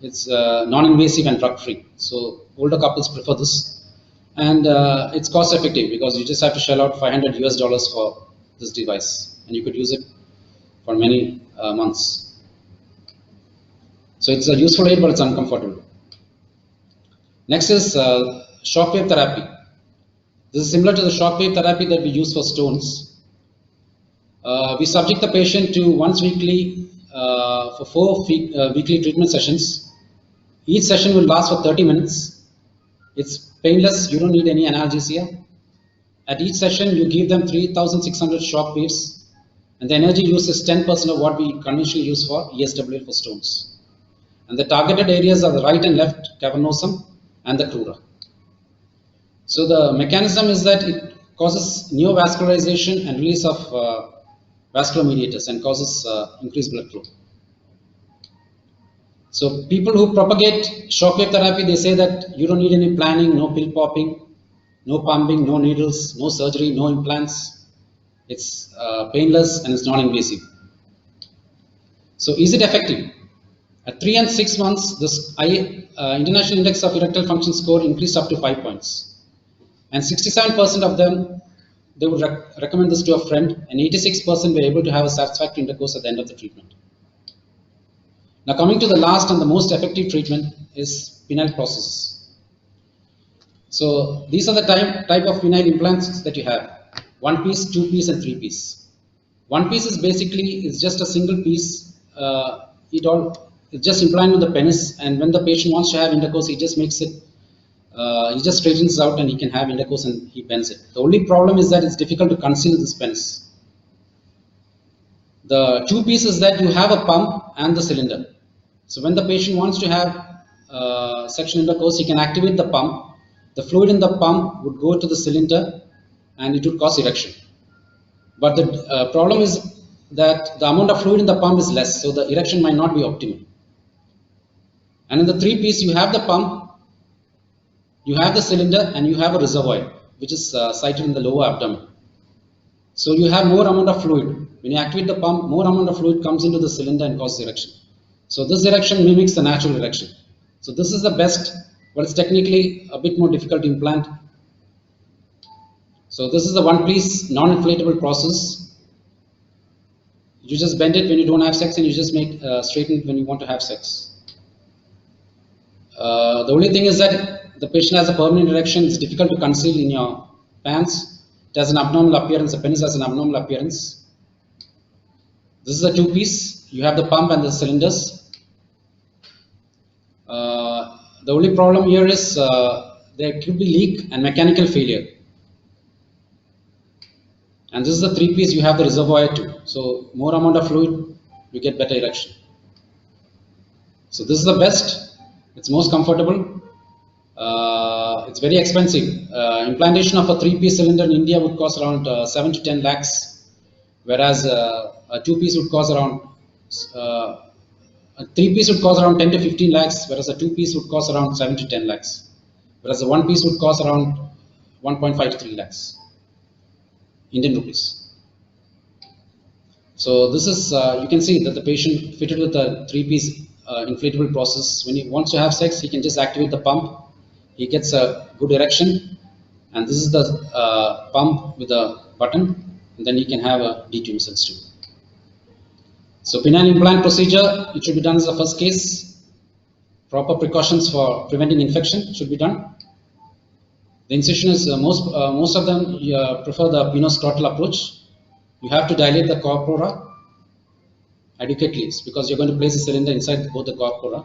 it's non-invasive and drug-free. So older couples prefer this, and it's cost-effective because you just have to shell out $500 for this device, and you could use it for many months. So it's a useful aid, but it's uncomfortable. Next is shockwave therapy. This is similar to the shockwave therapy that we use for stones. We subject the patient to once weekly for 4 weekly treatment sessions. Each session will last for 30 minutes. It's painless, you don't need any analgesia. At each session, you give them 3,600 shock waves, and the energy use is 10% of what we conventionally use for ESWL for stones. And the targeted areas are the right and left cavernosum and the crura. So the mechanism is that it causes neovascularization and release of vascular mediators and causes increased blood flow. So people who propagate shockwave therapy, they say that you don't need any planning, no pill popping, no pumping, no needles, no surgery, no implants. It's painless and it's non-invasive. So is it effective? At 3 and 6 months, this International Index of Erectile Function score increased up to 5 points. And 67% of them, they would recommend this to a friend, and 86% were able to have a satisfactory intercourse at the end of the treatment. Now coming to the last and the most effective treatment is penile prosthesis. So these are the type of penile implants that you have: 1 piece, 2 piece, and 3 piece. 1 piece is basically just a single piece. It's just implanted in the penis, and when the patient wants to have intercourse, he just makes it. He just straightens it out and he can have intercourse and he bends it. The only problem is that it's difficult to conceal this penis. The 2 piece is that you have a pump and the cylinder. So when the patient wants to have sexual intercourse, he can activate the pump. The fluid in the pump would go to the cylinder and it would cause erection. But the problem is that the amount of fluid in the pump is less, so the erection might not be optimal. And in the 3 piece, you have the pump, you have the cylinder, and you have a reservoir, which is sited in the lower abdomen. So you have more amount of fluid. When you activate the pump, more amount of fluid comes into the cylinder and causes erection. So this erection mimics the natural erection. So this is the best, but it's technically a bit more difficult to implant. So this is the 1 piece non-inflatable process. You just bend it when you don't have sex, and you just make straighten it when you want to have sex. The only thing is that the patient has a permanent erection. It's difficult to conceal in your pants. It has an abnormal appearance. The penis has an abnormal appearance. This is a 2 piece. You have the pump and the cylinders. The only problem here is there could be leak and mechanical failure. And this is the 3 piece. You have the reservoir too. So more amount of fluid, you get better erection. So this is the best. It's most comfortable. It's very expensive. Implantation of a 3-piece cylinder in India would cost around 7 to 10 lakhs, whereas a 2-piece would cost around A 3-piece would cost around 10 to 15 lakhs, whereas a 2-piece would cost around 7 to 10 lakhs, whereas a 1-piece would cost around 1.5 to 3 lakhs Indian rupees. So this is, you can see that the patient fitted with a 3-piece inflatable process. When he wants to have sex, he can just activate the pump. He gets a good erection, and this is the pump with a button, and then he can have a D2 cells too. So penile implant procedure, it should be done as the first case. Proper precautions for preventing infection should be done. The incision is most of them prefer the penoscrotal approach. You have to dilate the corpora adequately because you're going to place the cylinder inside both the corpora.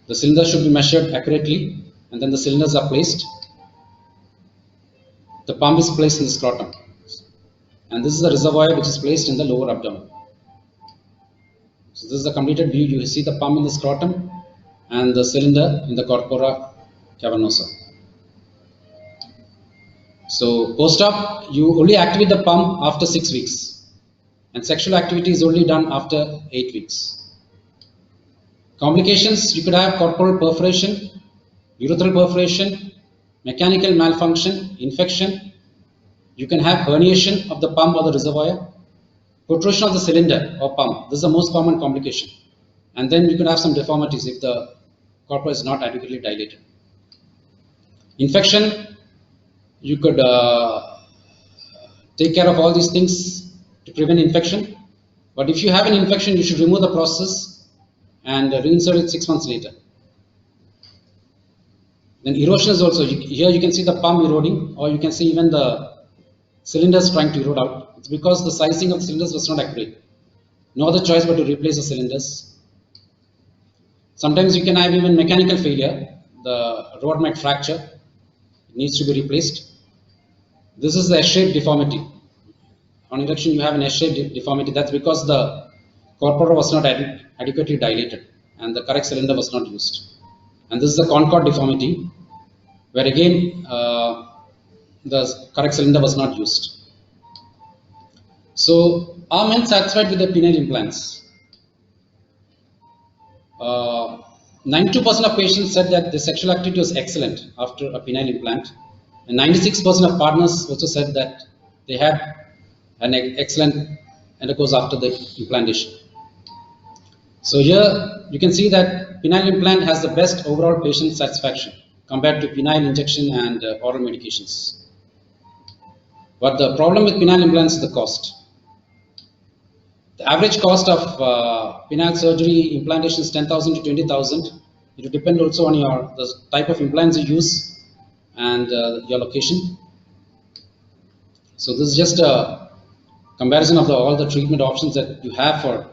The cylinder should be measured accurately, and then the cylinders are placed. The pump is placed in the scrotum, and this is the reservoir which is placed in the lower abdomen. So this is the completed view. You see the pump in the scrotum and the cylinder in the corpora cavernosa. So post-op, you only activate the pump after 6 weeks, and sexual activity is only done after 8 weeks. Complications, you could have corporal perforation, urethral perforation, mechanical malfunction, infection. You can have herniation of the pump or the reservoir, protrusion of the cylinder or pump. This is the most common complication. And then you could have some deformities if the corpora is not adequately dilated. Infection, you could take care of all these things to prevent infection. But if you have an infection, you should remove the process and reinsert it 6 months later. Then erosion is also, here you can see the pump eroding, or you can see even the cylinders trying to erode out. It's because the sizing of the cylinders was not accurate. No other choice but to replace the cylinders. Sometimes you can have even mechanical failure. The rod might fracture. It needs to be replaced. This is the S-shaped deformity. On erection, you have an S-shaped deformity. That's because the corpora was not adequately dilated and the correct cylinder was not used. And this is the Concord deformity, where again the correct cylinder was not used. So, are men satisfied with the penile implants? 92% of patients said that the sexual activity was excellent after a penile implant, and 96% of partners also said that they had an excellent intercourse after the implantation. So here you can see that penile implant has the best overall patient satisfaction compared to penile injection and oral medications. But the problem with penile implants is the cost. The average cost of penile surgery implantation is 10,000 to 20,000. It will depend also on the type of implants you use and your location. So this is just a comparison of all the treatment options that you have for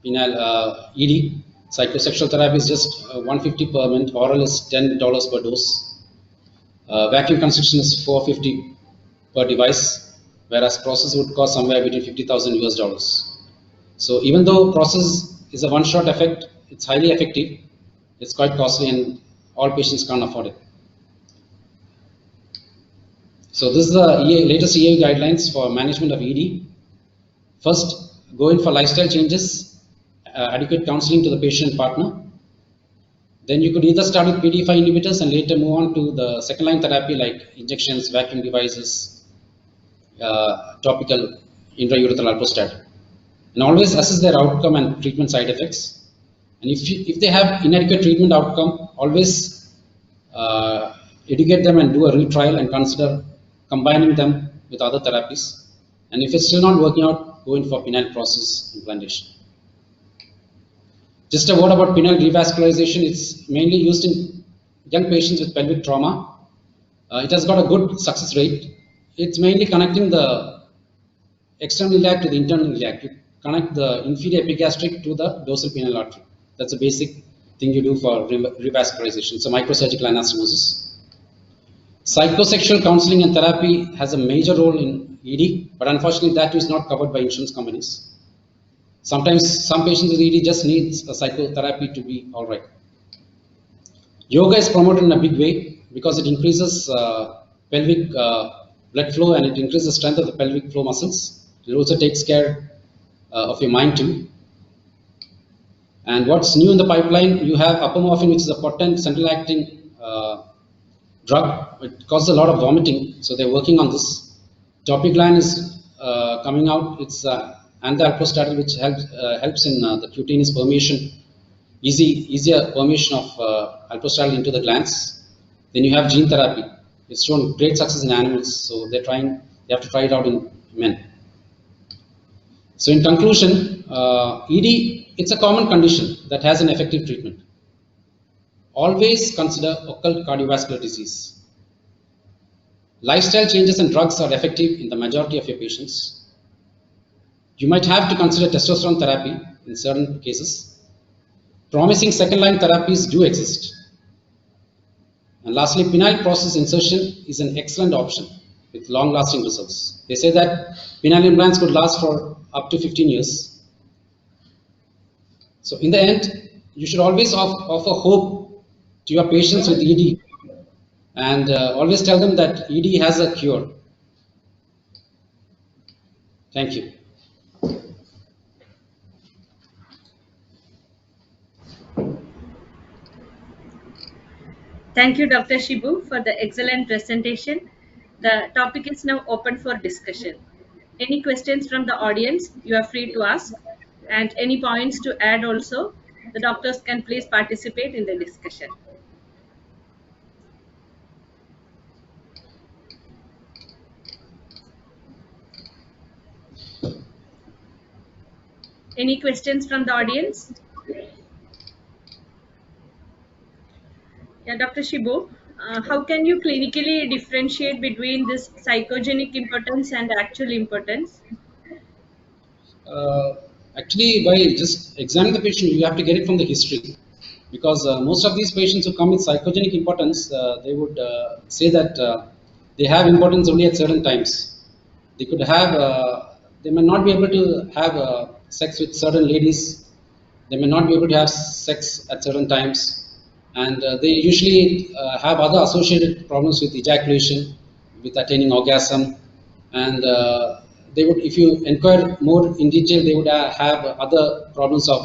penile ED. Psychosexual therapy is just $150 per minute. Oral is $10 per dose. Vacuum constriction is $450 per device, whereas process would cost somewhere between 50,000 US dollars. So even though process is a one-shot effect, it's highly effective. It's quite costly, and all patients can't afford it. So this is the latest EA guidelines for management of ED. First, go in for lifestyle changes, adequate counseling to the patient partner. Then you could either start with PDE5 inhibitors and later move on to the second-line therapy like injections, vacuum devices, topical intraurethral alprostat. And always assess their outcome and treatment side effects. And if they have inadequate treatment outcome, always educate them and do a retrial and consider combining them with other therapies. And if it's still not working out, go in for penile process implantation. Just a word about penile revascularization. It's mainly used in young patients with pelvic trauma. It has got a good success rate. It's mainly connecting the external iliac to the internal iliac. You connect the inferior epigastric to the dorsal penile artery. That's a basic thing you do for revascularization. So microsurgical anastomosis. Psychosexual counseling and therapy has a major role in ED, but unfortunately that is not covered by insurance companies. Sometimes some patients with ED just needs a psychotherapy to be all right. Yoga is promoted in a big way because it increases pelvic blood flow and it increases the strength of the pelvic floor muscles. It also takes care of your mind too. And what's new in the pipeline, you have apomorphine, which is a potent central acting drug. It causes a lot of vomiting, so they're working on this. Topicline is coming out. It's anti-alpostatin, which helps in the cutaneous permeation, easier permeation of alpostatin into the glands. Then you have gene therapy. It's shown great success in animals, so they have to try it out in men. So in conclusion, ED, it's a common condition that has an effective treatment. Always consider occult cardiovascular disease. Lifestyle changes and drugs are effective in the majority of your patients. You might have to consider testosterone therapy in certain cases. Promising second-line therapies do exist. And lastly, penile process insertion is an excellent option with long-lasting results. They say that penile implants could last for up to 15 years. So in the end, you should always offer hope to your patients with ED, and always tell them that ED has a cure. Thank you. Thank you, Dr. Shibu, for the excellent presentation. The topic is now open for discussion. Any questions from the audience, you are free to ask. And any points to add also, the doctors can please participate in the discussion. Any questions from the audience? Yeah, Dr. Shibu, how can you clinically differentiate between this psychogenic impotence and actual impotence? Actually, by just examining the patient, you have to get it from the history, because most of these patients who come with psychogenic impotence, they would say that they have impotence only at certain times. They could have, they may not be able to have sex with certain ladies. They may not be able to have sex at certain times, and they usually have other associated problems with ejaculation, with attaining orgasm, and they would, if you inquire more in detail, they would have other problems of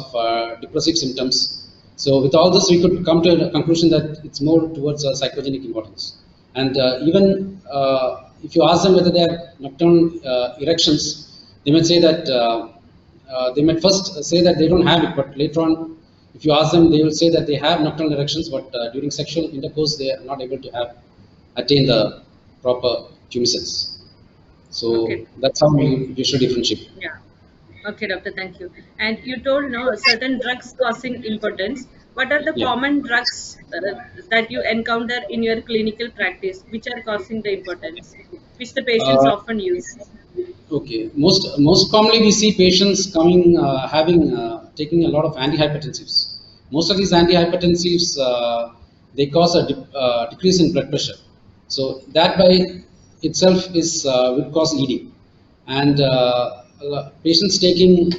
depressive symptoms. So with all this, we could come to a conclusion that it's more towards psychogenic impotence. And even if you ask them whether they have nocturnal erections, they might say that they might first say that they don't have it, but later on, if you ask them, they will say that they have nocturnal erections, but during sexual intercourse, they are not able to attain the proper tumescence. So Okay. that's how we should differentiate. Yeah. Okay, doctor, thank you. And you told no certain drugs causing impotence. What are the Yeah. common drugs that you encounter in your clinical practice which are causing the impotence, which the patients often use? Okay. Most commonly, we see patients coming taking a lot of antihypertensives. Most of these antihypertensives they cause a decrease in blood pressure. So that by itself is would cause ED. And patients taking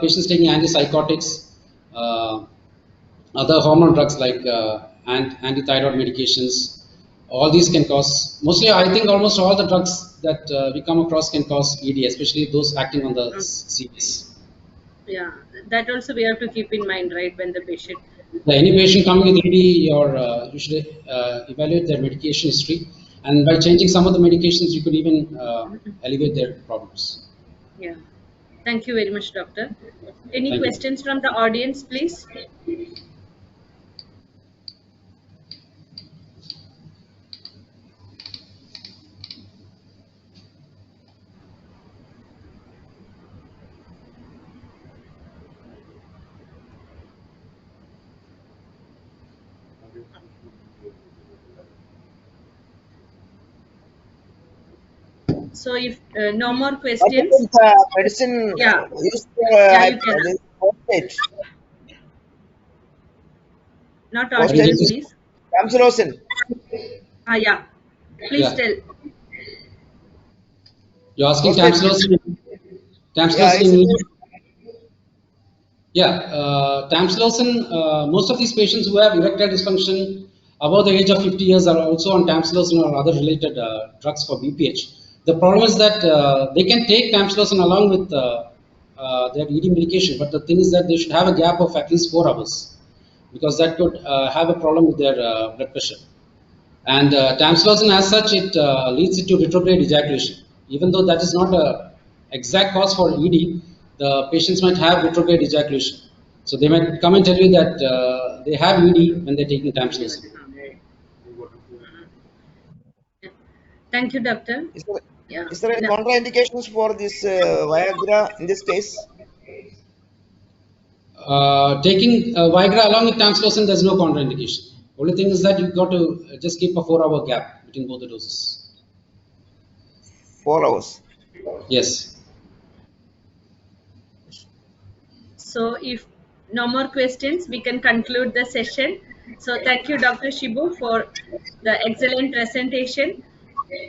patients taking antipsychotics, uh, other hormone drugs like anti-thyroid medications, all these can cause, mostly I think almost all the drugs that we come across can cause ED, especially those acting on the CNS. Yeah, that also we have to keep in mind, right, when the patient. Any patient coming with ED, you should evaluate their medication history, and by changing some of the medications, you could even alleviate their problems. Yeah. Thank you very much, doctor. Any Thank you. questions from the audience, please? So if no more What questions, about medicine yeah, used yeah, you can. prostate? Not Sorry, audible, Prostate, please. tamsulosin. Yeah, please Yeah, tell. you're asking Prostate. tamsulosin. Yeah, Tamsulosin is in it? ED. Yeah, tamsulosin, most of these patients who have erectile dysfunction above the age of 50 years are also on tamsulosin or other related drugs for BPH. The problem is that they can take tamsulosin along with their ED medication, but the thing is that they should have a gap of at least 4 hours because that could have a problem with their blood pressure. And tamsulosin as such, it leads it to retrograde ejaculation. Even though that is not a exact cause for ED, the patients might have retrograde ejaculation. So they might come and tell you that they have ED when they're taking tamsulosin. Thank you, doctor. Yeah. Is there any contraindications for this Viagra in this case? Taking Viagra along with tamsulosin, there's no contraindication. Only thing is that you've got to just keep a 4-hour gap between both the doses. 4 hours. Yes. So if no more questions, we can conclude the session. So thank you, Dr. Shibu, for the excellent presentation.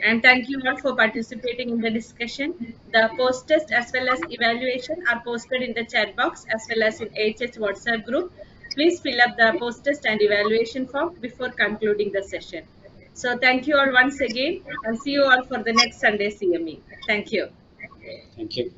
And thank you all for participating in the discussion. The post-test as well as evaluation are posted in the chat box as well as in AHH WhatsApp group. Please fill up the post-test and evaluation form before concluding the session. So thank you all once again and see you all for the next Sunday CME. Thank you. Thank you.